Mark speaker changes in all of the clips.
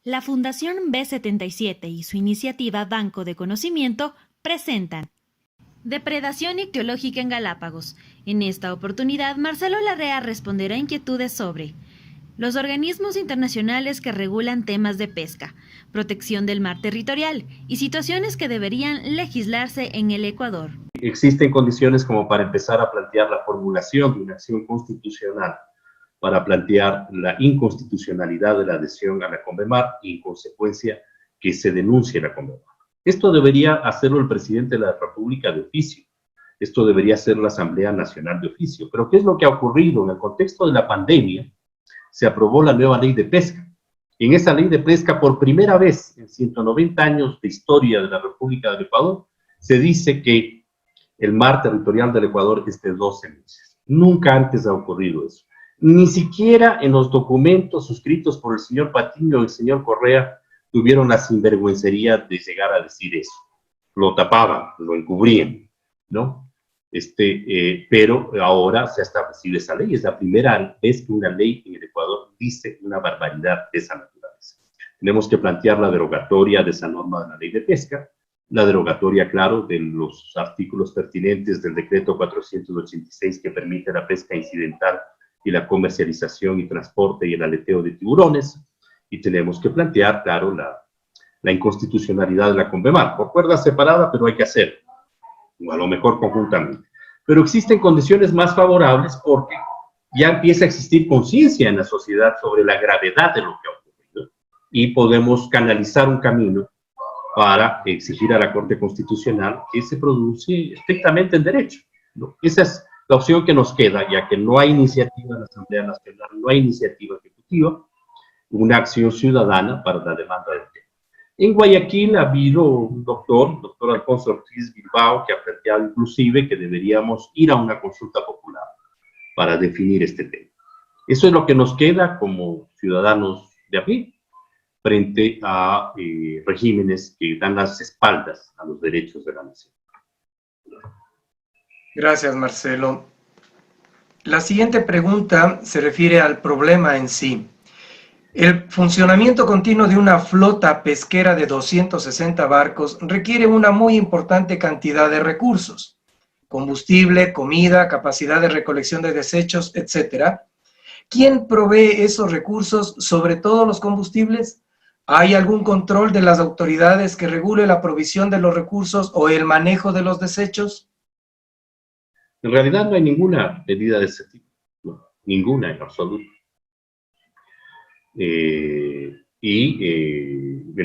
Speaker 1: La Fundación B77 y su iniciativa Banco de Conocimiento presentan Depredación ictiológica en Galápagos. En esta oportunidad, Marcelo Larrea responderá a inquietudes sobre los organismos internacionales que regulan temas de pesca, protección del mar territorial y situaciones que deberían legislarse en el Ecuador.
Speaker 2: Existen condiciones como para empezar a plantear la formulación de una acción constitucional para plantear la inconstitucionalidad de la adhesión a la CONVEMAR y, en consecuencia, que se denuncie la CONVEMAR. Esto debería hacerlo el presidente de la República de oficio. Esto debería ser la Asamblea Nacional de oficio. Pero ¿qué es lo que ha ocurrido? En el contexto de la pandemia, se aprobó la nueva ley de pesca. En esa ley de pesca, por primera vez en 190 años de historia de la República del Ecuador, se dice que el mar territorial del Ecuador es de 12 meses. Nunca antes ha ocurrido eso. Ni siquiera en los documentos suscritos por el señor Patiño y el señor Correa tuvieron la sinvergüencería de llegar a decir eso. Lo tapaban, lo encubrían, ¿no? Pero ahora se ha establecido esa ley. Es la primera vez que una ley en el Ecuador dice una barbaridad de esa naturaleza. Tenemos que plantear la derogatoria de esa norma de la ley de pesca, la derogatoria, claro, de los artículos pertinentes del decreto 486 que permite la pesca incidental y la comercialización y transporte y el aleteo de tiburones, y tenemos que plantear, claro, la inconstitucionalidad de la CONVEMAR, por cuerda separada, pero hay que hacerlo, o a lo mejor conjuntamente. Pero existen condiciones más favorables porque ya empieza a existir conciencia en la sociedad sobre la gravedad de lo que ha ocurrido, y podemos canalizar un camino para exigir a la Corte Constitucional que se pronuncie estrictamente en derecho, ¿no? Esa es la opción que nos queda, ya que no hay iniciativa en la Asamblea Nacional, no hay iniciativa ejecutiva, una acción ciudadana para la demanda del tema. En Guayaquil ha habido un doctor Alfonso Ortiz Bilbao, que ha planteado inclusive que deberíamos ir a una consulta popular para definir este tema. Eso es lo que nos queda como ciudadanos de a pie frente a regímenes que dan las espaldas a los derechos de la nación.
Speaker 3: Gracias, Marcelo. La siguiente pregunta se refiere al problema en sí. El funcionamiento continuo de una flota pesquera de 260 barcos requiere una muy importante cantidad de recursos: combustible, comida, capacidad de recolección de desechos, etc. ¿Quién provee esos recursos, sobre todo los combustibles? ¿Hay algún control de las autoridades que regule la provisión de los recursos o el manejo de los desechos?
Speaker 2: En realidad no hay ninguna medida de ese tipo, no, ninguna en absoluto. En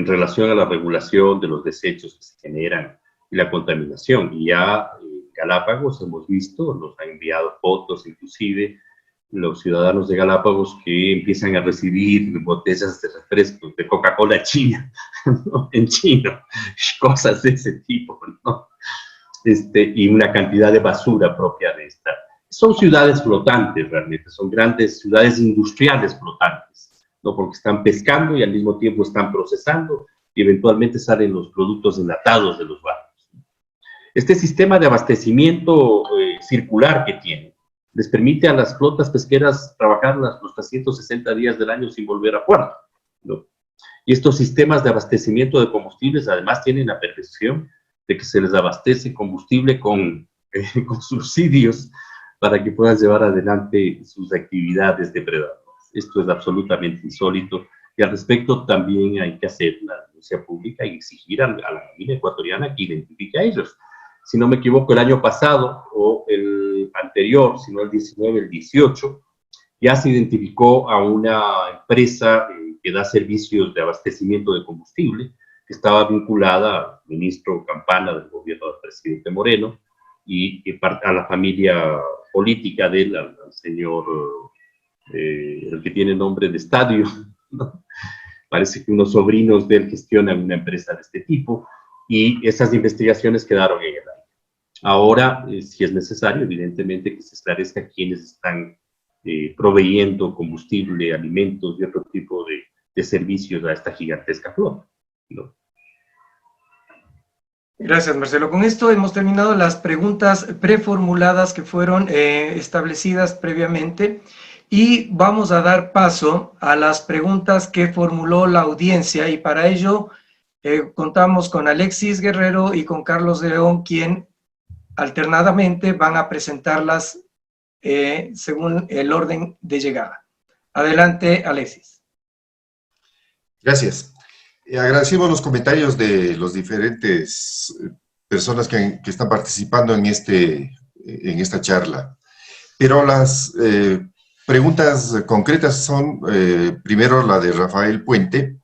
Speaker 2: relación a la regulación de los desechos que se generan y la contaminación, y ya en Galápagos hemos visto, nos han enviado fotos inclusive, los ciudadanos de Galápagos que empiezan a recibir botellas de refrescos de Coca-Cola china, ¿no? En chino, cosas de ese tipo, ¿no? Y una cantidad de basura propia de esta. Son ciudades flotantes realmente, son grandes ciudades industriales flotantes, ¿no? Porque están pescando y al mismo tiempo están procesando y eventualmente salen los productos enlatados de los barcos. Este sistema de abastecimiento circular que tiene les permite a las flotas pesqueras trabajar los 360 días del año sin volver a puerto, ¿no? Y estos sistemas de abastecimiento de combustibles además tienen la perfección de que se les abastece combustible con subsidios para que puedan llevar adelante sus actividades depredadoras. Esto es absolutamente insólito, y al respecto también hay que hacer una denuncia pública y exigir a la familia ecuatoriana que identifique a ellos. Si no me equivoco, el año pasado, o el anterior, si no el 19, el 18, ya se identificó a una empresa que da servicios de abastecimiento de combustible, que estaba vinculada al ministro Campana del gobierno del presidente Moreno y a la familia política de él, al señor, el que tiene nombre de estadio, ¿no? Parece que unos sobrinos de él gestionan una empresa de este tipo, y esas investigaciones quedaron en el aire. Ahora, si es necesario, evidentemente, que se esclarezca quiénes están proveyendo combustible, alimentos y otro tipo de servicios a esta gigantesca flota, ¿no?
Speaker 3: Gracias, Marcelo. Con esto hemos terminado las preguntas preformuladas que fueron establecidas previamente. y vamos a dar paso a las preguntas que formuló la audiencia, y para ello contamos con Alexis Guerrero y con Carlos de León, quien alternadamente van a presentarlas según el orden de llegada. Adelante, Alexis.
Speaker 4: Gracias. Agradecemos los comentarios de los diferentes personas que están participando en esta charla. Pero las preguntas concretas son, primero, la de Rafael Puente,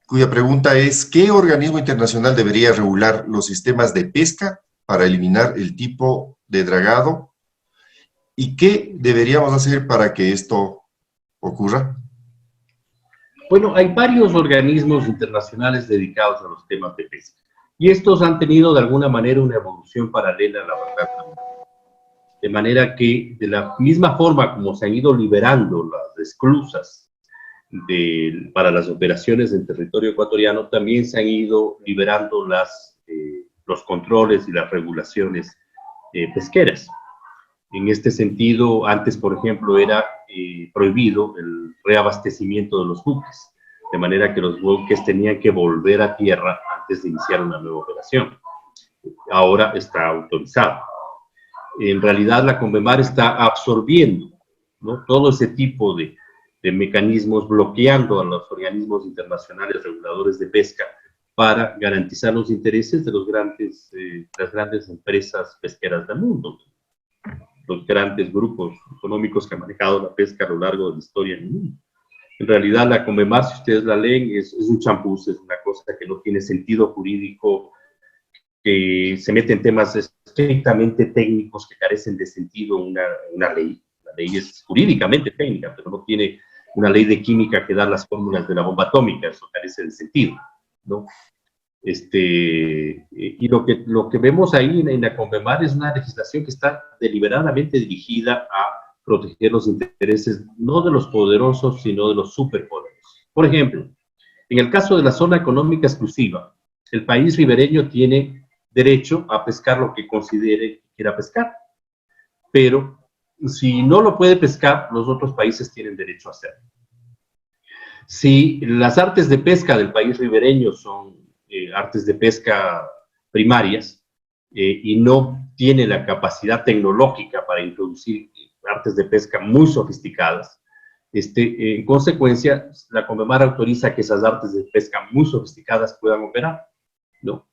Speaker 4: cuya pregunta es: ¿qué organismo internacional debería regular los sistemas de pesca para eliminar el tipo de dragado? ¿Y qué deberíamos hacer para que esto ocurra?
Speaker 2: Bueno, hay varios organismos internacionales dedicados a los temas de pesca, y estos han tenido de alguna manera una evolución paralela a la verdad. De manera que, de la misma forma como se han ido liberando las esclusas para las operaciones en territorio ecuatoriano, también se han ido liberando los controles y las regulaciones pesqueras. En este sentido, antes, por ejemplo, era prohibido el reabastecimiento de los buques, de manera que los buques tenían que volver a tierra antes de iniciar una nueva operación. Ahora está autorizado. En realidad, la CONVEMAR está absorbiendo, ¿no?, todo ese tipo de mecanismos, bloqueando a los organismos internacionales reguladores de pesca para garantizar los intereses de las grandes empresas pesqueras del mundo, los grandes grupos económicos que han manejado la pesca a lo largo de la historia del mundo. En realidad, la CONVEMAR, si ustedes la leen, es un champús, es una cosa que no tiene sentido jurídico, que se mete en temas estrictamente técnicos que carecen de sentido una ley. La ley es jurídicamente técnica, pero no tiene una ley de química que da las fórmulas de la bomba atómica, eso carece de sentido, ¿no? Y lo que vemos ahí en la CONVEMAR es una legislación que está deliberadamente dirigida a proteger los intereses no de los poderosos, sino de los superpoderosos. Por ejemplo, en el caso de la zona económica exclusiva, el país ribereño tiene derecho a pescar lo que considere que quiera pescar, pero si no lo puede pescar, los otros países tienen derecho a hacerlo. Si las artes de pesca del país ribereño son artes de pesca primarias y no tiene la capacidad tecnológica para introducir artes de pesca muy sofisticadas, en consecuencia, la CONVEMAR autoriza que esas artes de pesca muy sofisticadas puedan operar, ¿no?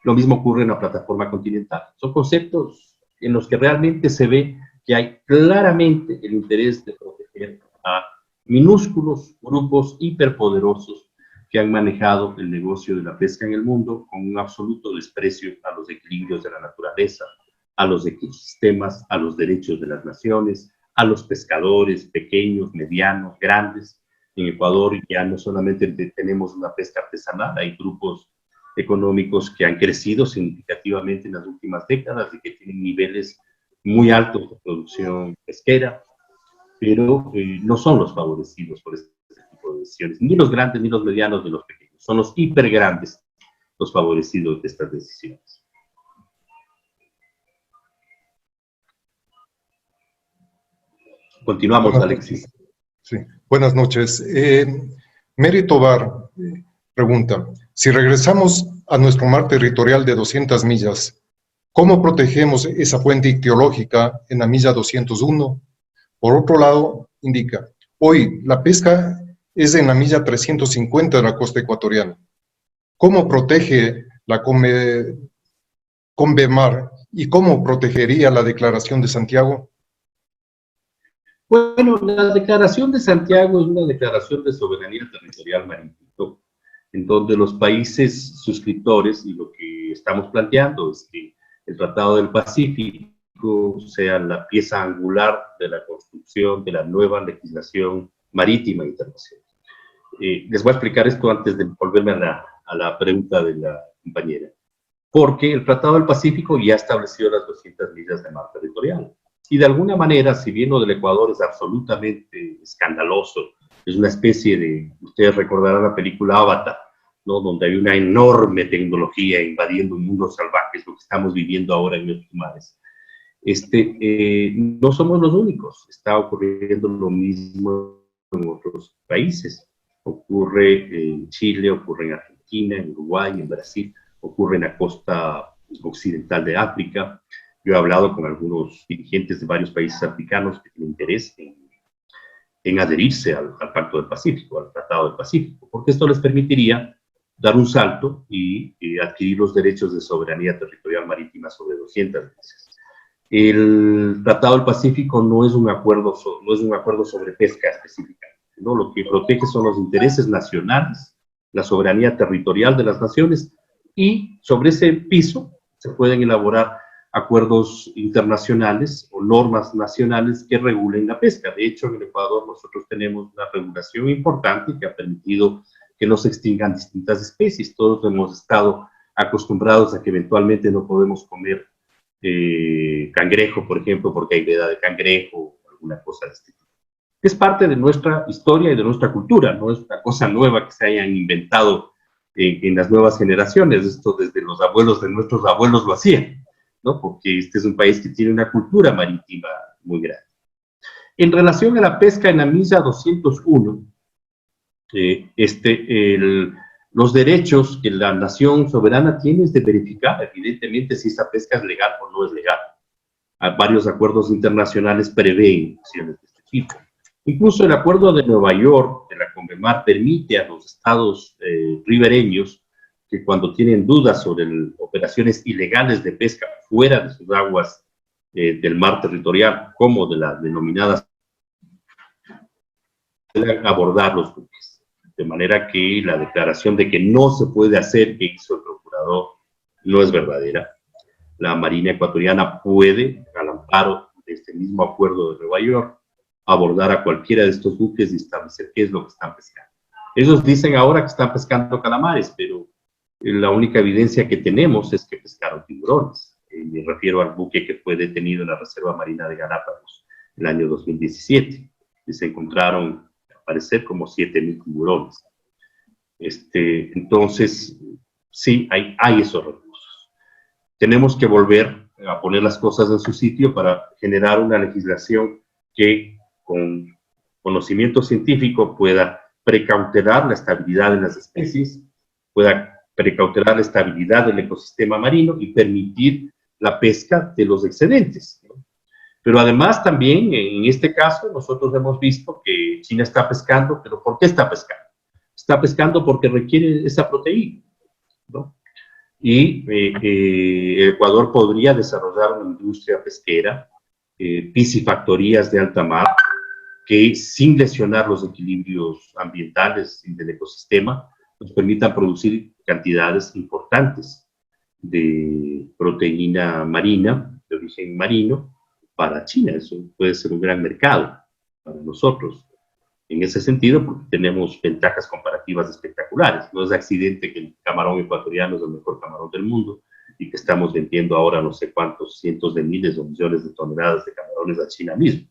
Speaker 2: Lo mismo ocurre en la plataforma continental. Son conceptos en los que realmente se ve que hay claramente el interés de proteger a minúsculos grupos hiperpoderosos que han manejado el negocio de la pesca en el mundo con un absoluto desprecio a los equilibrios de la naturaleza, a los ecosistemas, a los derechos de las naciones, a los pescadores pequeños, medianos, grandes. En Ecuador ya no solamente tenemos una pesca artesanal, hay grupos económicos que han crecido significativamente en las últimas décadas y que tienen niveles muy altos de producción pesquera, pero no son los favorecidos por este tipo de decisiones, ni los grandes, ni los medianos, ni los pequeños. Son los hipergrandes los favorecidos de estas decisiones. Continuamos, Alexis.
Speaker 5: Sí, buenas noches. Mary Tobar pregunta: si regresamos a nuestro mar territorial de 200 millas, ¿cómo protegemos esa fuente ictiológica en la milla 201? Por otro lado, indica: hoy la pesca es en la milla 350 de la costa ecuatoriana. ¿Cómo protege la CONVEMAR y cómo protegería la Declaración de Santiago?
Speaker 2: Bueno, la Declaración de Santiago es una declaración de soberanía territorial marítima, en donde los países suscriptores, y lo que estamos planteando es que el Tratado del Pacífico sea la pieza angular de la construcción de la nueva legislación marítima internacional. Les voy a explicar esto antes de volverme a la pregunta de la compañera. Porque el Tratado del Pacífico ya estableció las 200 millas de mar territorial. Y de alguna manera, si bien lo del Ecuador es absolutamente escandaloso, es una especie de, ustedes recordarán la película Avatar, ¿no?, donde hay una enorme tecnología invadiendo un mundo salvaje, es lo que estamos viviendo ahora en nuestros mares. no somos los únicos. Está ocurriendo lo mismo en otros países. Ocurre en Chile, ocurre en Argentina, en Uruguay, en Brasil, ocurre en la costa occidental de África. Yo he hablado con algunos dirigentes de varios países africanos que tienen interés en adherirse al Pacto del Pacífico, al Tratado del Pacífico, porque esto les permitiría dar un salto y adquirir los derechos de soberanía territorial marítima sobre 200 millas. El Tratado del Pacífico no es un acuerdo sobre pesca específicamente, ¿no? Lo que protege son los intereses nacionales, la soberanía territorial de las naciones, y sobre ese piso se pueden elaborar acuerdos internacionales o normas nacionales que regulen la pesca. De hecho, en el Ecuador nosotros tenemos una regulación importante que ha permitido que no se extingan distintas especies. Todos hemos estado acostumbrados a que eventualmente no podemos comer cangrejo, por ejemplo, porque hay veda de cangrejo o alguna cosa de este tipo. Es parte de nuestra historia y de nuestra cultura, no es una cosa nueva que se hayan inventado en las nuevas generaciones. Esto desde los abuelos de nuestros abuelos lo hacían, ¿no? Porque este es un país que tiene una cultura marítima muy grande. En relación a la pesca en la milla 201, los derechos que la nación soberana tiene es de verificar, evidentemente, si esa pesca es legal o no es legal. Varios acuerdos internacionales prevén acciones de este tipo. Incluso el acuerdo de Nueva York, de la CONVEMAR, permite a los estados ribereños que cuando tienen dudas sobre operaciones ilegales de pesca fuera de sus aguas del mar territorial, como de las denominadas, puedan abordar los buques. De manera que la declaración de que no se puede hacer, que hizo el procurador, no es verdadera. La Marina ecuatoriana puede, al amparo de este mismo acuerdo de Nueva York, abordar a cualquiera de estos buques y establecer qué es lo que están pescando. Ellos dicen ahora que están pescando calamares, pero la única evidencia que tenemos es que pescaron tiburones. Me refiero al buque que fue detenido en la Reserva Marina de Galápagos en el año 2017. Y se encontraron, al parecer, como 7.000 tiburones. Entonces, sí, hay esos recursos. Tenemos que volver a poner las cosas en su sitio para generar una legislación que, con conocimiento científico, pueda precautelar la estabilidad de las especies, pueda precautelar la estabilidad del ecosistema marino y permitir la pesca de los excedentes, ¿no? Pero además también, en este caso, nosotros hemos visto que China está pescando, pero ¿por qué está pescando? Está pescando porque requiere esa proteína, ¿no? Y Ecuador podría desarrollar una industria pesquera, piscifactorías de alta mar, que sin lesionar los equilibrios ambientales y del ecosistema, nos permitan producir cantidades importantes de proteína marina, de origen marino, para China. Eso puede ser un gran mercado para nosotros. En ese sentido, porque tenemos ventajas comparativas espectaculares. No es de accidente que el camarón ecuatoriano es el mejor camarón del mundo y que estamos vendiendo ahora no sé cuántos cientos de miles o millones de toneladas de camarones a China mismo.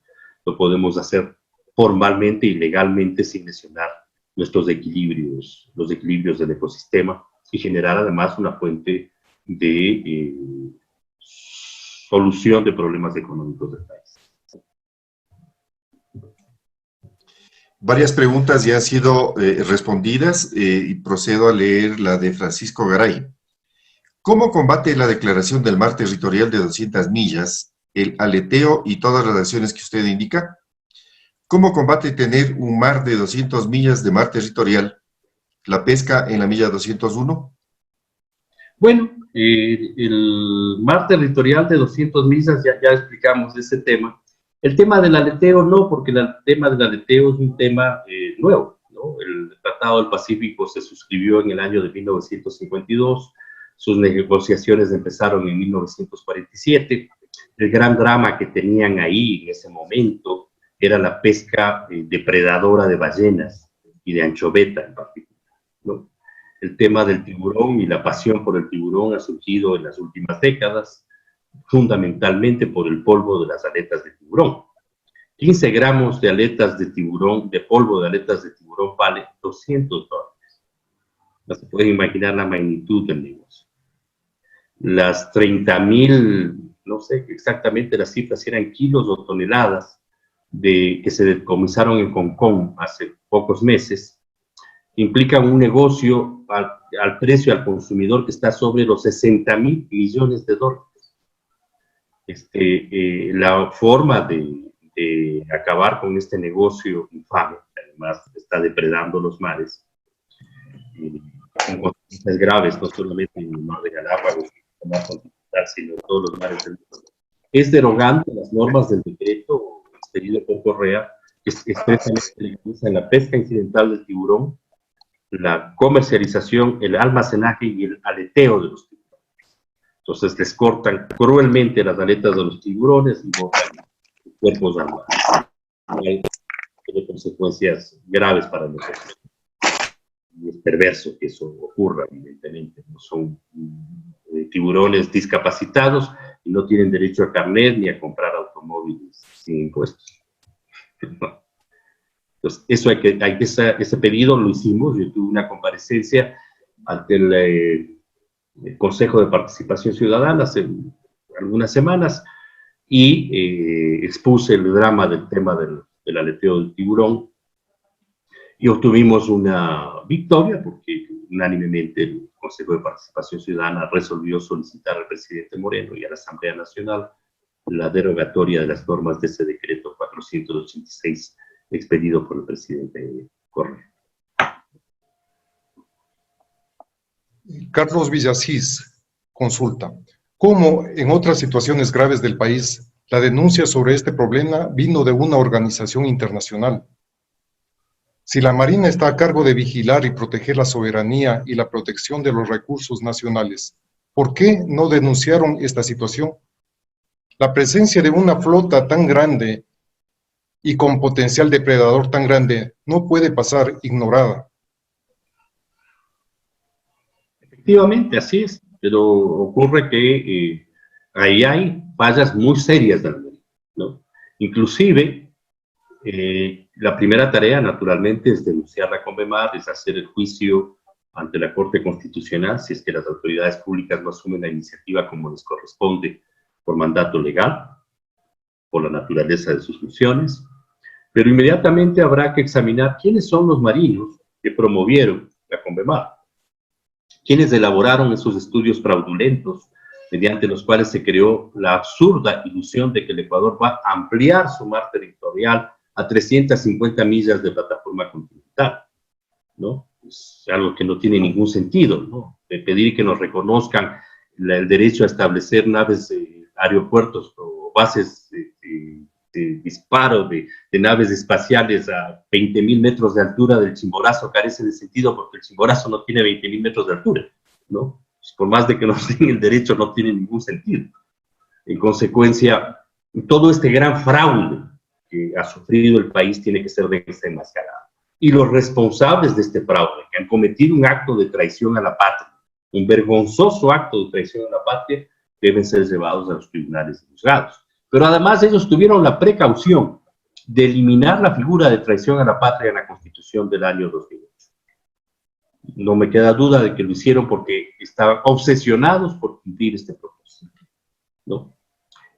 Speaker 2: Lo podemos hacer formalmente y legalmente sin lesionar nuestros equilibrios, los equilibrios del ecosistema, y generar además una fuente de solución de problemas económicos del país.
Speaker 4: Varias preguntas ya han sido respondidas y procedo a leer la de Francisco Garay. ¿Cómo combate la declaración del mar territorial de 200 millas, el aleteo y todas las acciones que usted indica? ¿Cómo combate tener un mar de 200 millas de mar territorial, la pesca en la milla 201?
Speaker 2: Bueno, el mar territorial de 200 millas, ya explicamos ese tema. El tema del aleteo no, porque el tema del aleteo es un tema nuevo, ¿no? El Tratado del Pacífico se suscribió en el año de 1952, sus negociaciones empezaron en 1947. El gran drama que tenían ahí en ese momento era la pesca depredadora de ballenas y de anchoveta en particular, ¿no? El tema del tiburón y la pasión por el tiburón ha surgido en las últimas décadas, fundamentalmente por el polvo de las aletas de tiburón. 15 gramos de aletas de tiburón, de polvo de aletas de tiburón, vale $200. No se pueden imaginar la magnitud del negocio. Las 30.000 no sé exactamente las cifras, si eran kilos o toneladas, que se decomisaron en Hong Kong hace pocos meses, implican un negocio al precio al consumidor que está sobre los 60.000 millones de dólares. La forma de acabar con este negocio infame, que además está depredando los mares, con consecuencias graves, no solamente en el mar de Galápagos, sino en todos los mares del mundo, es derogando las normas del decreto expedido por Correa, que expresamente legaliza la pesca incidental del tiburón, la comercialización, el almacenaje y el aleteo de los tiburones. Entonces les cortan cruelmente las aletas de los tiburones y botan los cuerpos al mar. Tiene consecuencias graves para nosotros. Y es perverso que eso ocurra, evidentemente. No son tiburones discapacitados y no tienen derecho a carnet ni a comprar automóviles sin impuestos. Entonces, eso ese pedido lo hicimos. Yo tuve una comparecencia ante el Consejo de Participación Ciudadana hace algunas semanas y expuse el drama del tema del aleteo del tiburón y obtuvimos una victoria porque unánimemente el Consejo de Participación Ciudadana resolvió solicitar al presidente Moreno y a la Asamblea Nacional la derogatoria de las normas de ese decreto 486 expedido por el presidente Correa.
Speaker 5: Carlos Villasís consulta, ¿cómo en otras situaciones graves del país la denuncia sobre este problema vino de una organización internacional? Si la Marina está a cargo de vigilar y proteger la soberanía y la protección de los recursos nacionales, ¿por qué no denunciaron esta situación? La presencia de una flota tan grande y con potencial depredador tan grande no puede pasar ignorada.
Speaker 2: Efectivamente, así es, pero ocurre que ahí hay fallas muy serias de la ley, ¿no? Inclusive, la primera tarea, naturalmente, es denunciar la CONVEMAR, es hacer el juicio ante la Corte Constitucional, si es que las autoridades públicas no asumen la iniciativa como les corresponde por mandato legal, por la naturaleza de sus funciones, pero inmediatamente habrá que examinar quiénes son los marinos que promovieron la CONVEMAR, quienes elaboraron esos estudios fraudulentos mediante los cuales se creó la absurda ilusión de que el Ecuador va a ampliar su mar territorial a 350 millas de plataforma continental, ¿no? Es algo que no tiene ningún sentido, ¿no? De pedir que nos reconozcan el derecho a establecer naves, aeropuertos o bases de disparo de naves espaciales a 20.000 metros de altura del Chimborazo carece de sentido porque el Chimborazo no tiene 20.000 metros de altura, ¿no? Pues por más de que nos den el derecho, no tiene ningún sentido. En consecuencia, todo este gran fraude que ha sufrido el país tiene que ser desenmascarado. Y los responsables de este fraude, que han cometido un acto de traición a la patria, un vergonzoso acto de traición a la patria, deben ser llevados a los tribunales y juzgados. Pero además ellos tuvieron la precaución de eliminar la figura de traición a la patria en la Constitución del año 2008. No me queda duda de que lo hicieron porque estaban obsesionados por cumplir este propósito, ¿no?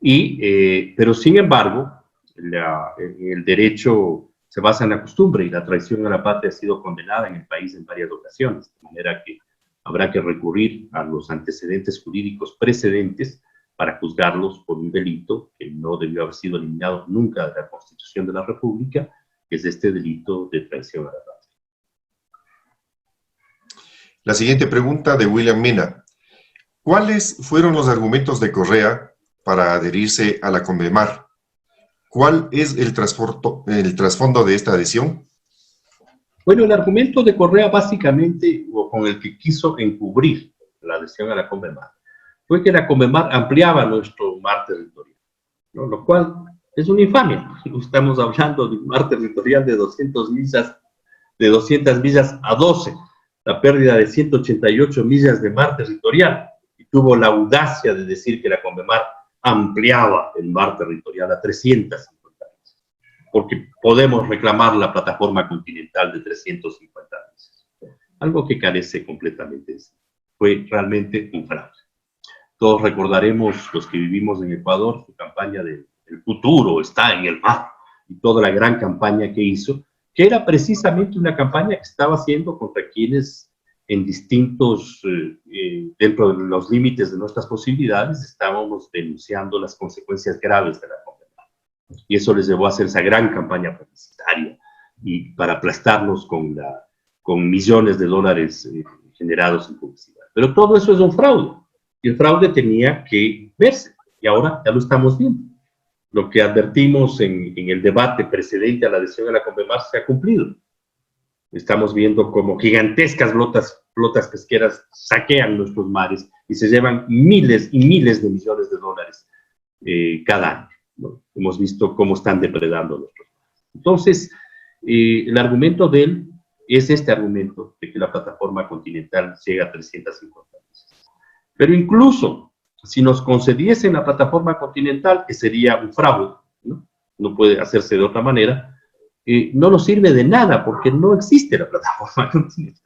Speaker 2: Pero sin embargo, el derecho se basa en la costumbre y la traición a la patria ha sido condenada en el país en varias ocasiones, de manera que habrá que recurrir a los antecedentes jurídicos precedentes para juzgarlos por un delito que no debió haber sido eliminado nunca de la Constitución de la República, que es este delito de traición a la patria.
Speaker 4: La siguiente pregunta de William Mina. ¿Cuáles fueron los argumentos de Correa para adherirse a la CONVEMAR? ¿Cuál es el trasfondo de esta adhesión?
Speaker 2: Bueno, el argumento de Correa básicamente, o con el que quiso encubrir la adhesión a la CONVEMAR, fue que la CONVEMAR ampliaba nuestro mar territorial, ¿no? Lo cual es una infamia. Estamos hablando de un mar territorial de 200 millas a 12, la pérdida de 188 millas de mar territorial, y tuvo la audacia de decir que la CONVEMAR ampliaba el mar territorial a 350 millas, porque podemos reclamar la plataforma continental de 350 millas, algo que carece completamente de eso. Fue realmente un fraude. Todos recordaremos, los que vivimos en Ecuador, su campaña de "El futuro está en el mar", y toda la gran campaña que hizo, que era precisamente una campaña que estaba haciendo contra quienes en distintos, dentro de los límites de nuestras posibilidades, estábamos denunciando las consecuencias graves de la COVID. Y eso les llevó a hacer esa gran campaña publicitaria y para aplastarnos con millones de dólares generados en publicidad. Pero todo eso es un fraude. Y el fraude tenía que verse. Y ahora ya lo estamos viendo. Lo que advertimos en el debate precedente a la adhesión a la CONVEMAR se ha cumplido. Estamos viendo cómo gigantescas flotas pesqueras saquean nuestros mares y se llevan miles y miles de millones de dólares cada año, ¿no? Hemos visto cómo están depredando nuestros mares. Entonces, el argumento de él es este argumento de que la plataforma continental llega a 350 veces. Pero incluso si nos concediesen la plataforma continental, que sería un fraude, ¿no? No puede hacerse de otra manera, no nos sirve de nada porque no existe la plataforma continental,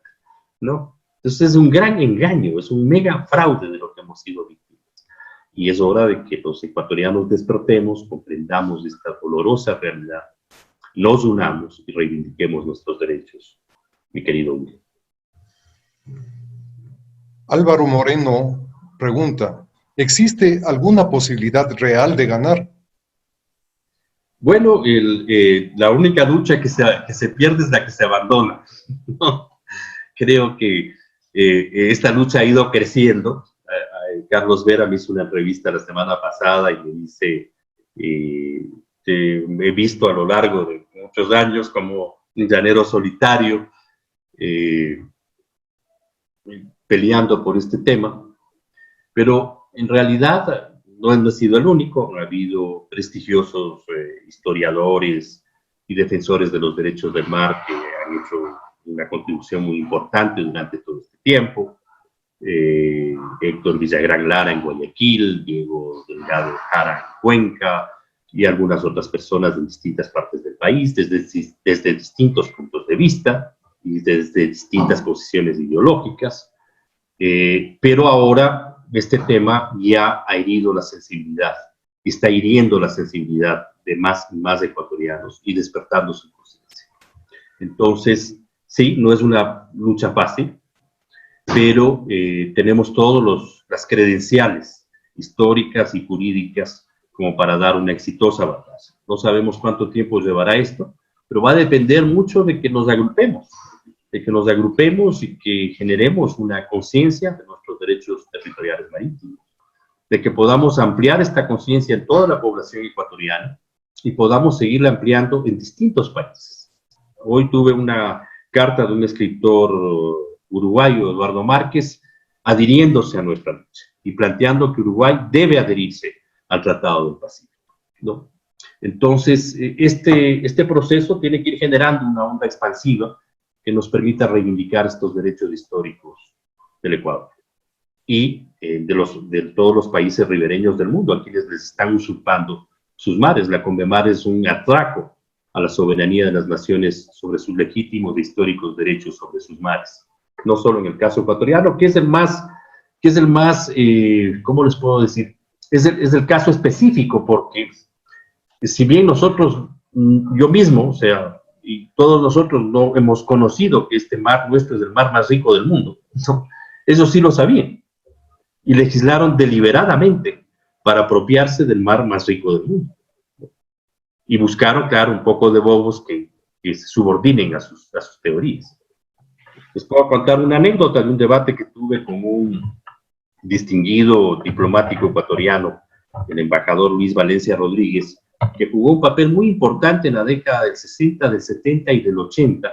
Speaker 2: ¿no? Entonces es un gran engaño, es un mega fraude de lo que hemos sido víctimas. Y es hora de que los ecuatorianos despertemos, comprendamos esta dolorosa realidad, nos unamos y reivindiquemos nuestros derechos, mi querido William.
Speaker 5: Álvaro Moreno pregunta, ¿existe alguna posibilidad real de ganar?
Speaker 2: Bueno, la única lucha que se pierde es la que se abandona, ¿no? Creo que esta lucha ha ido creciendo. Carlos Vera me hizo una entrevista la semana pasada y me dice, me he visto a lo largo de muchos años como un llanero solitario, peleando por este tema, pero en realidad no he sido el único. Ha habido prestigiosos historiadores y defensores de los derechos del mar que han hecho una contribución muy importante durante todo este tiempo. Héctor Villagrán Lara en Guayaquil, Diego Delgado Jara en Cuenca y algunas otras personas de distintas partes del país, desde distintos puntos de vista y desde distintas posiciones ideológicas. Pero ahora este tema ya ha herido la sensibilidad, está hiriendo la sensibilidad de más y más ecuatorianos y despertando su conciencia. Entonces, sí, no es una lucha fácil, pero tenemos todas las credenciales históricas y jurídicas como para dar una exitosa batalla. No sabemos cuánto tiempo llevará esto, pero va a depender mucho de que nos agrupemos, y que generemos una conciencia de nuestros derechos territoriales marítimos, de que podamos ampliar esta conciencia en toda la población ecuatoriana y podamos seguirla ampliando en distintos países. Hoy tuve una carta de un escritor uruguayo, Eduardo Márquez, adhiriéndose a nuestra lucha y planteando que Uruguay debe adherirse al Tratado del Pacífico, ¿no? Entonces, este proceso tiene que ir generando una onda expansiva que nos permita reivindicar estos derechos históricos del Ecuador y de todos los países ribereños del mundo, a quienes les están usurpando sus mares. La CONVEMAR es un atraco a la soberanía de las naciones sobre sus legítimos e históricos derechos sobre sus mares. No solo en el caso ecuatoriano, que es el más, ¿cómo les puedo decir? Es el caso específico, porque si bien nosotros, yo mismo, o sea, y todos nosotros no hemos conocido que este mar nuestro es el mar más rico del mundo, eso sí lo sabían, y legislaron deliberadamente para apropiarse del mar más rico del mundo. Y buscaron, claro, un poco de bobos que se subordinen a sus teorías. Les puedo contar una anécdota de un debate que tuve con un distinguido diplomático ecuatoriano, el embajador Luis Valencia Rodríguez, que jugó un papel muy importante en la década del 60, del 70 y del 80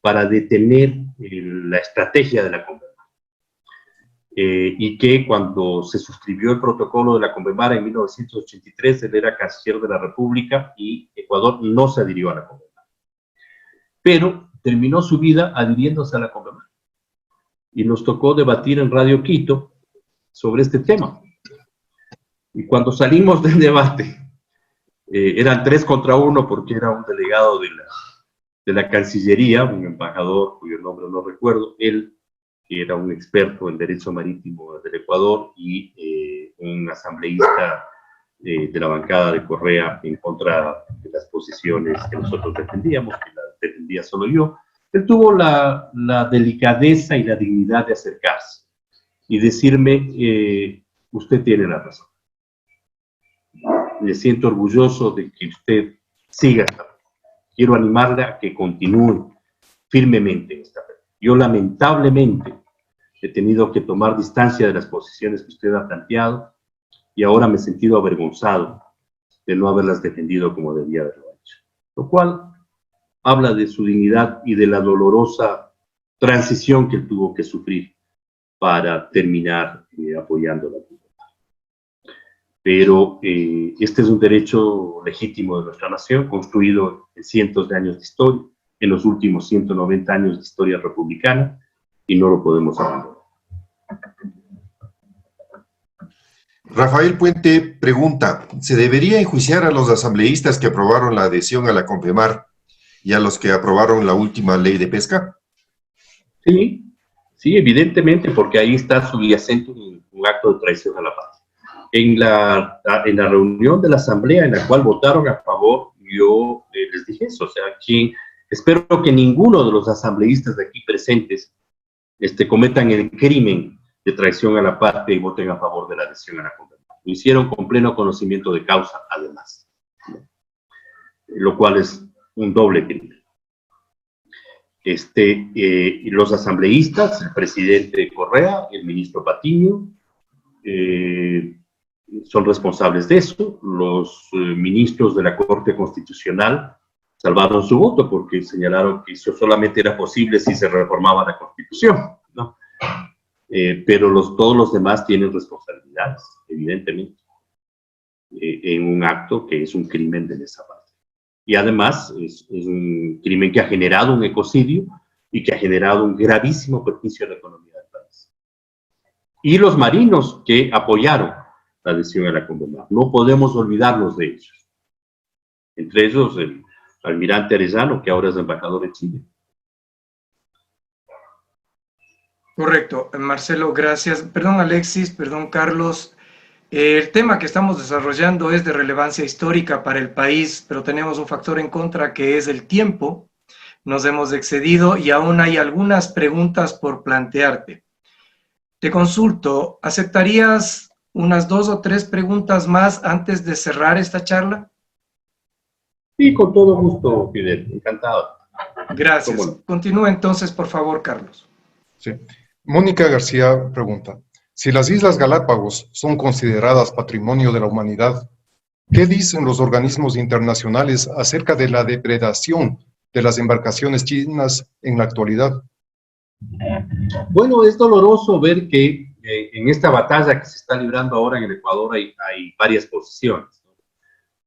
Speaker 2: para detener la estrategia de la CONVEMAR. Y que cuando se suscribió el protocolo de la CONVEMAR en 1983, él era canciller de la República y Ecuador no se adhirió a la CONVEMAR. Pero terminó su vida adhiriéndose a la CONVEMAR. Y nos tocó debatir en Radio Quito sobre este tema. Y cuando salimos del debate, eran 3 contra 1 porque era un delegado de la Cancillería, un embajador cuyo nombre no recuerdo, él que era un experto en derecho marítimo del Ecuador, y un asambleísta de la bancada de Correa en contra de las posiciones que nosotros defendíamos, que las defendía solo yo. Él tuvo la delicadeza y la dignidad de acercarse y decirme, usted tiene la razón. Me siento orgulloso de que usted siga. Quiero animarle a que continúe firmemente en esta fe. Yo lamentablemente he tenido que tomar distancia de las posiciones que usted ha planteado y ahora me he sentido avergonzado de no haberlas defendido como debía haberlo hecho. Lo cual habla de su dignidad y de la dolorosa transición que él tuvo que sufrir para terminar apoyando la vida. Pero este es un derecho legítimo de nuestra nación, construido en cientos de años de historia, en los últimos 190 años de historia republicana, y no lo podemos abandonar.
Speaker 4: Rafael Puente pregunta, ¿se debería enjuiciar a los asambleístas que aprobaron la adhesión a la CONVEMAR y a los que aprobaron la última ley de pesca?
Speaker 2: Sí, sí, evidentemente, porque ahí está subyacente un acto de traición a la patria. En la reunión de la asamblea en la cual votaron a favor, yo les dije eso, o sea, espero que ninguno de los asambleístas de aquí presentes cometan el crimen de traición a la patria y voten a favor de la adhesión a la CONVEMAR. Lo hicieron con pleno conocimiento de causa, además, lo cual es un doble crimen. Y los asambleístas, el presidente Correa, el ministro Patiño, son responsables de eso. Los ministros de la Corte Constitucional salvaron su voto porque señalaron que eso solamente era posible si se reformaba la Constitución, ¿no? Pero todos los demás tienen responsabilidades, evidentemente, en un acto que es un crimen de lesa patria. Y además es un crimen que ha generado un ecocidio y que ha generado un gravísimo perjuicio a la economía del país. Y los marinos que apoyaron la adhesión a la CONVEMAR, no podemos olvidarnos de ellos. Entre ellos el almirante Arellano, que ahora es embajador de Chile.
Speaker 3: Correcto, Marcelo, gracias. Perdón, Alexis, perdón, Carlos. El tema que estamos desarrollando es de relevancia histórica para el país, pero tenemos un factor en contra que es el tiempo. Nos hemos excedido y aún hay algunas preguntas por plantearte. Te consulto, ¿aceptarías unas 2 o 3 preguntas más antes de cerrar esta charla?
Speaker 2: Sí, con todo gusto, Fidel, encantado.
Speaker 3: Gracias.
Speaker 2: ¿Cómo no?
Speaker 3: Continúa entonces, por favor, Carlos.
Speaker 5: Sí. Mónica García pregunta, si las Islas Galápagos son consideradas patrimonio de la humanidad, ¿qué dicen los organismos internacionales acerca de la depredación de las embarcaciones chinas en la actualidad?
Speaker 2: Bueno, es doloroso ver que en esta batalla que se está librando ahora en el Ecuador hay varias posiciones, ¿no?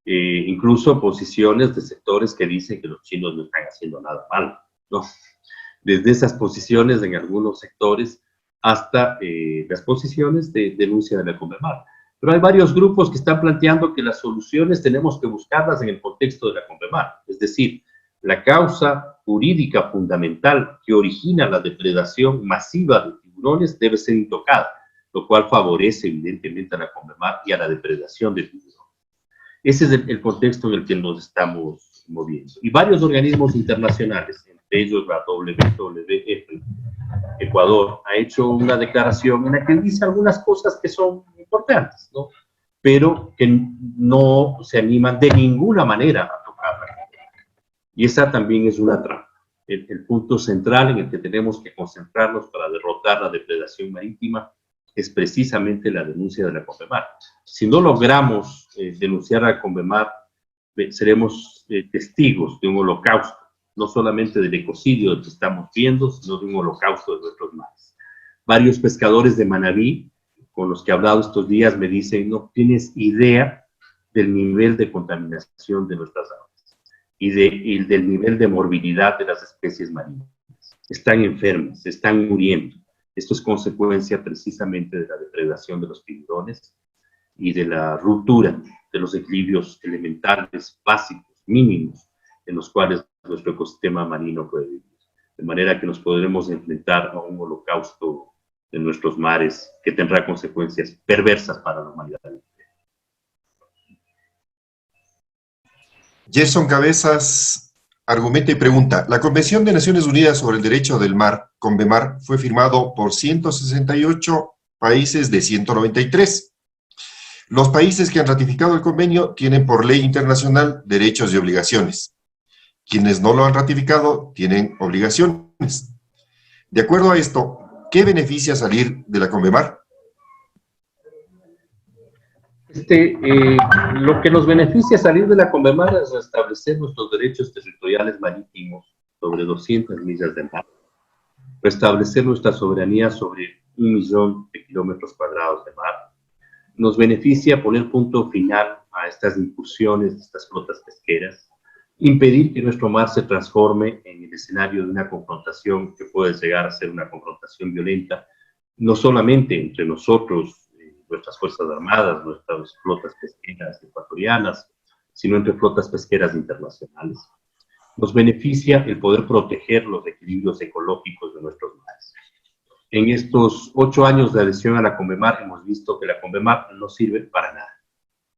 Speaker 2: Incluso posiciones de sectores que dicen que los chinos no están haciendo nada mal, ¿no? Desde esas posiciones en algunos sectores hasta las posiciones de denuncia de la CONVEMAR. Pero hay varios grupos que están planteando que las soluciones tenemos que buscarlas en el contexto de la CONVEMAR, es decir, la causa jurídica fundamental que origina la depredación masiva de tiburones debe ser intocada, lo cual favorece evidentemente a la CONVEMAR y a la depredación de tiburones. Ese es el contexto en el que nos estamos moviendo. Y varios organismos internacionales, entre ellos la WWF, Ecuador, ha hecho una declaración en la que dice algunas cosas que son importantes, ¿no? Pero que no se animan de ninguna manera a tocarla. Y esa también es una trampa. El punto central en el que tenemos que concentrarnos para derrotar la depredación marítima es precisamente la denuncia de la CONVEMAR. Si no logramos denunciar a la CONVEMAR, seremos testigos de un holocausto, no solamente del ecocidio del que estamos viendo, sino de un holocausto de nuestros mares. Varios pescadores de Manabí, con los que he hablado estos días, me dicen, no tienes idea del nivel de contaminación de nuestras aguas y del nivel de morbilidad de las especies marinas. Están enfermas, están muriendo. Esto es consecuencia precisamente de la depredación de los tiburones y de la ruptura de los equilibrios elementales, básicos, mínimos, en los cuales nuestro ecosistema marino puede vivir. De manera que nos podremos enfrentar a un holocausto de nuestros mares que tendrá consecuencias perversas para la humanidad.
Speaker 4: Gerson Cabezas argumenta y pregunta, la Convención de Naciones Unidas sobre el Derecho del Mar, CONVEMAR, fue firmado por 168 países de 193. Los países que han ratificado el convenio tienen por ley internacional derechos y obligaciones. Quienes no lo han ratificado tienen obligaciones. De acuerdo a esto, ¿qué beneficia salir de la CONVEMAR?
Speaker 2: Lo que nos beneficia salir de la CONVEMAR es restablecer nuestros derechos territoriales marítimos sobre 200 millas de mar, restablecer nuestra soberanía sobre 1 millón de kilómetros cuadrados de mar. Nos beneficia poner punto final a estas incursiones de estas flotas pesqueras, impedir que nuestro mar se transforme en el escenario de una confrontación que puede llegar a ser una confrontación violenta, no solamente entre nosotros, nuestras fuerzas armadas, nuestras flotas pesqueras ecuatorianas, sino entre flotas pesqueras internacionales. Nos beneficia el poder proteger los equilibrios ecológicos de nuestros mares. En estos 8 años de adhesión a la CONVEMAR hemos visto que la CONVEMAR no sirve para nada.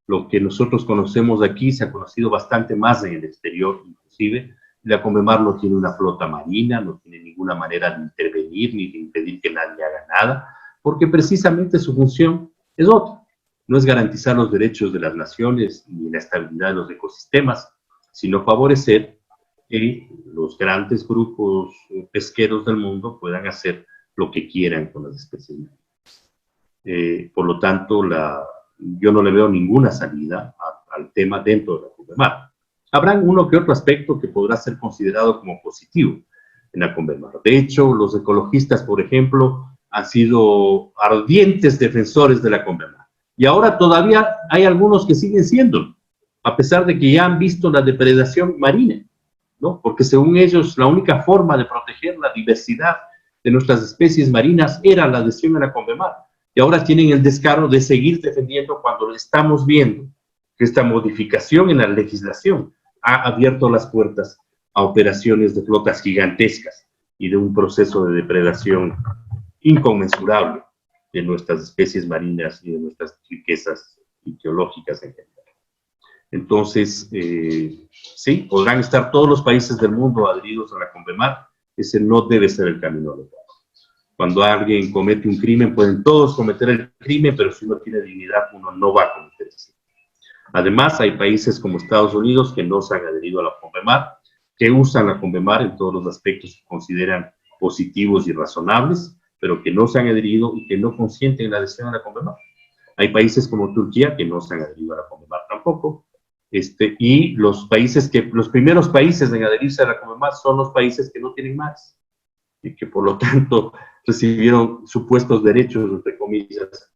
Speaker 2: Lo que nosotros conocemos aquí se ha conocido bastante más en el exterior, inclusive. La CONVEMAR no tiene una flota marina, no tiene ninguna manera de intervenir ni de impedir que nadie haga nada, porque precisamente su función es otra. No es garantizar los derechos de las naciones ni la estabilidad de los ecosistemas, sino favorecer que los grandes grupos pesqueros del mundo puedan hacer lo que quieran con las especies marinas. Por lo tanto, yo no le veo ninguna salida al tema dentro de la CONVEMAR. Habrá uno que otro aspecto que podrá ser considerado como positivo en la CONVEMAR. De hecho, los ecologistas, por ejemplo, han sido ardientes defensores de la CONVEMAR. Y ahora todavía hay algunos que siguen siendo, a pesar de que ya han visto la depredación marina, ¿no? Porque según ellos, la única forma de proteger la diversidad de nuestras especies marinas era la adhesión a la CONVEMAR. Y ahora tienen el descaro de seguir defendiendo cuando estamos viendo que esta modificación en la legislación ha abierto las puertas a operaciones de flotas gigantescas y de un proceso de depredación inconmensurable de nuestras especies marinas y de nuestras riquezas geológicas en general. Entonces, sí, podrán estar todos los países del mundo adheridos a la CONVEMAR, ese no debe ser el camino adecuado. Cuando alguien comete un crimen, pueden todos cometer el crimen, pero si uno tiene dignidad, uno no va a cometer ese. Además, hay países como Estados Unidos que no se han adherido a la CONVEMAR, que usan la CONVEMAR en todos los aspectos que consideran positivos y razonables, pero que no se han adherido y que no consienten la adhesión a la CONVEMAR. Hay países como Turquía que no se han adherido a la CONVEMAR tampoco, y los primeros países en adherirse a la CONVEMAR son los países que no tienen mares, y que por lo tanto recibieron supuestos derechos, entre comillas,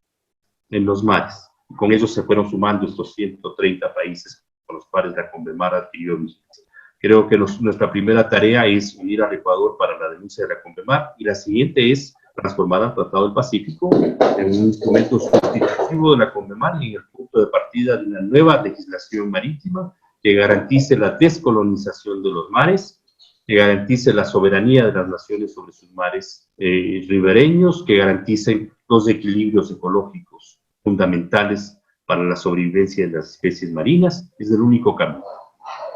Speaker 2: en los mares. Y con ellos se fueron sumando estos 130 países con los cuales la CONVEMAR adquirió vigencia. Creo que nuestra primera tarea es unir al Ecuador para la denuncia de la CONVEMAR, y la siguiente es transformar al Tratado del Pacífico en un instrumento sustitutivo de la CONVEMAR y en el punto de partida de una nueva legislación marítima que garantice la descolonización de los mares, que garantice la soberanía de las naciones sobre sus mares ribereños, que garanticen los equilibrios ecológicos fundamentales para la sobrevivencia de las especies marinas. Es el único camino.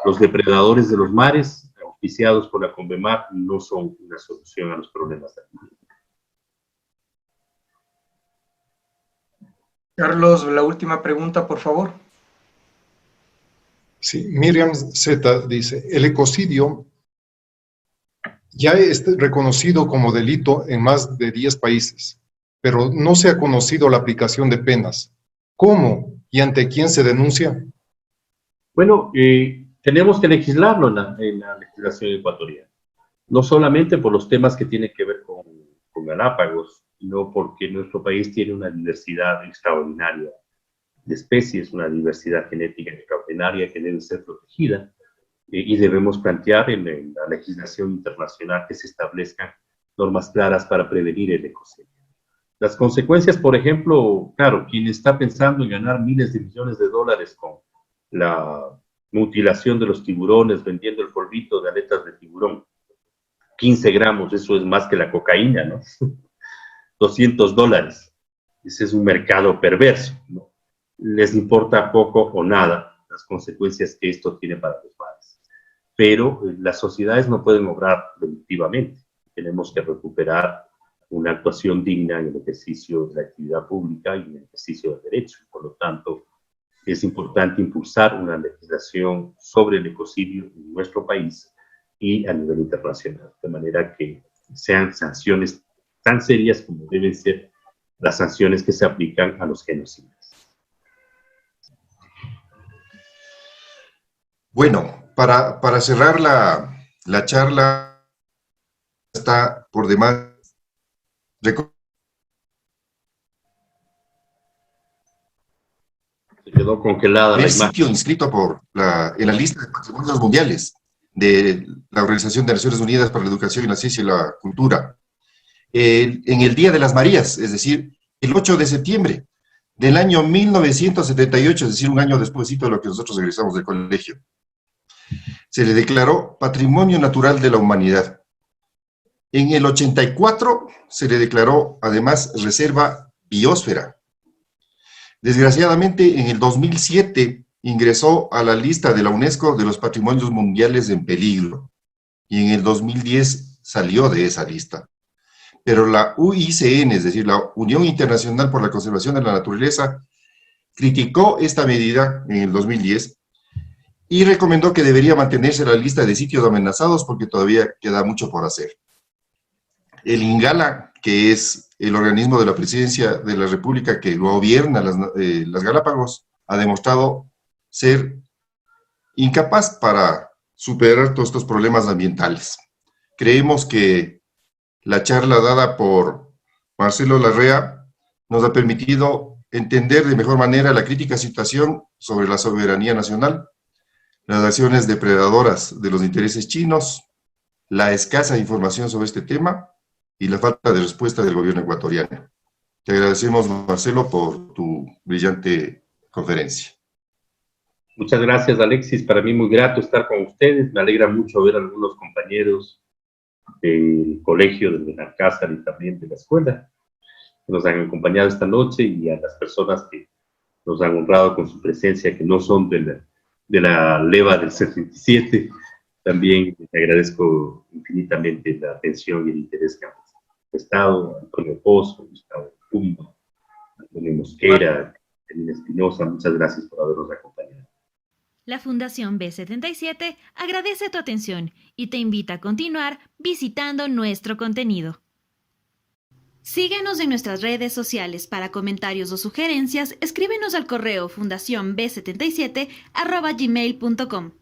Speaker 2: Los depredadores de los mares, auspiciados por la CONVEMAR, no son una solución a los problemas del mar.
Speaker 3: Carlos, la última pregunta, por favor.
Speaker 5: Sí, Miriam Z dice, el ecocidio ya es reconocido como delito en más de 10 países, pero no se ha conocido la aplicación de penas. ¿Cómo y ante quién se denuncia?
Speaker 2: Bueno, tenemos que legislarlo en la legislación ecuatoriana, no solamente por los temas que tienen que ver con Galápagos, sino porque nuestro país tiene una diversidad extraordinaria de especies, una diversidad genética extraordinaria que debe ser protegida, y debemos plantear en la legislación internacional que se establezcan normas claras para prevenir el ecocidio. Las consecuencias, por ejemplo, claro, quien está pensando en ganar miles de millones de dólares con la mutilación de los tiburones, vendiendo el polvito de aletas de tiburón, 15 gramos, eso es más que la cocaína, ¿no? $200. Ese es un mercado perverso, ¿no? Les importa poco o nada las consecuencias que esto tiene para los padres. Pero las sociedades no pueden obrar delictivamente. Tenemos que recuperar una actuación digna en el ejercicio de la actividad pública y en el ejercicio del derecho. Por lo tanto, es importante impulsar una legislación sobre el ecocidio en nuestro país y a nivel internacional, de manera que sean sanciones tan serias como deben ser las sanciones que se aplican a los genocidas.
Speaker 4: Bueno, para cerrar la charla, está por demás.
Speaker 2: Se quedó congelada la
Speaker 4: El
Speaker 2: imagen.
Speaker 4: sitio inscrito en la lista de patrimonios mundiales de la Organización de Naciones Unidas para la Educación y la Ciencia y la Cultura, en el Día de las Marías, es decir, el 8 de septiembre del año 1978, es decir, un año después de lo que nosotros egresamos del colegio. Se le declaró Patrimonio Natural de la Humanidad. En el 84 se le declaró, además, Reserva Biosfera. Desgraciadamente, en el 2007 ingresó a la lista de la UNESCO de los Patrimonios Mundiales en Peligro, y en el 2010 salió de esa lista. Pero la UICN, es decir, la Unión Internacional por la Conservación de la Naturaleza, criticó esta medida en el 2010 y recomendó que debería mantenerse la lista de sitios amenazados porque todavía queda mucho por hacer. El INGALA, que es el organismo de la Presidencia de la República que gobierna las Galápagos, ha demostrado ser incapaz para superar todos estos problemas ambientales. Creemos que la charla dada por Marcelo Larrea nos ha permitido entender de mejor manera la crítica situación sobre la soberanía nacional, las acciones depredadoras de los intereses chinos, la escasa información sobre este tema y la falta de respuesta del gobierno ecuatoriano. Te agradecemos, Marcelo, por tu brillante conferencia.
Speaker 2: Muchas gracias, Alexis. Para mí muy grato estar con ustedes. Me alegra mucho ver a algunos compañeros del colegio, del Benalcázar y también de la escuela que nos han acompañado esta noche, y a las personas que nos han honrado con su presencia, que no son de la leva del 77. También les agradezco infinitamente la atención y el interés que han prestado. Antonio Pozo, Gustavo Pumba, Antonio Mosquera, Elina Espinosa, muchas gracias por habernos acompañado.
Speaker 1: La Fundación B77 agradece tu atención y te invita a continuar visitando nuestro contenido. Síguenos en nuestras redes sociales. Para comentarios o sugerencias, escríbenos al correo fundacionb77@gmail.com.